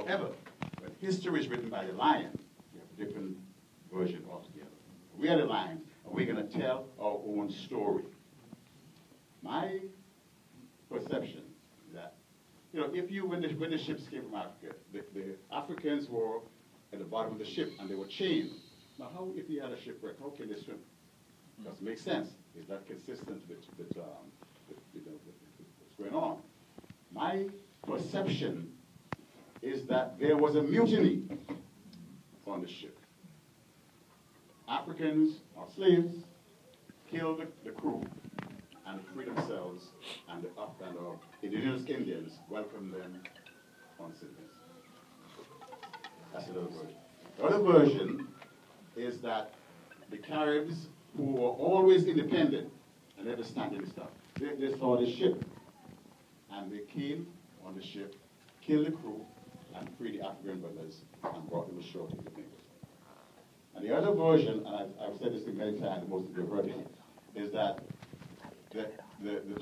However, when history is written by the lion, we have a different version altogether. We are the lions, and we're going to tell our own story. My perception is that, you know, when the ships came from Africa, the Africans were at the bottom of the ship, and they were chained. Now, how, if you had a shipwreck, how can they swim? Doesn't make sense. Is that consistent with what's going on? My perception is that there was a mutiny on the ship. Africans, or slaves, killed the crew and freed themselves, and the indigenous Indians welcomed them on citizens. That's another version. The other version is that the Caribs, who were always independent and never standing stuff, they saw the ship, and they came on the ship, killed the crew, and freed the African brothers and brought them ashore to the neighbors. And the other version, and I've said this many times, most of you have heard it, is that the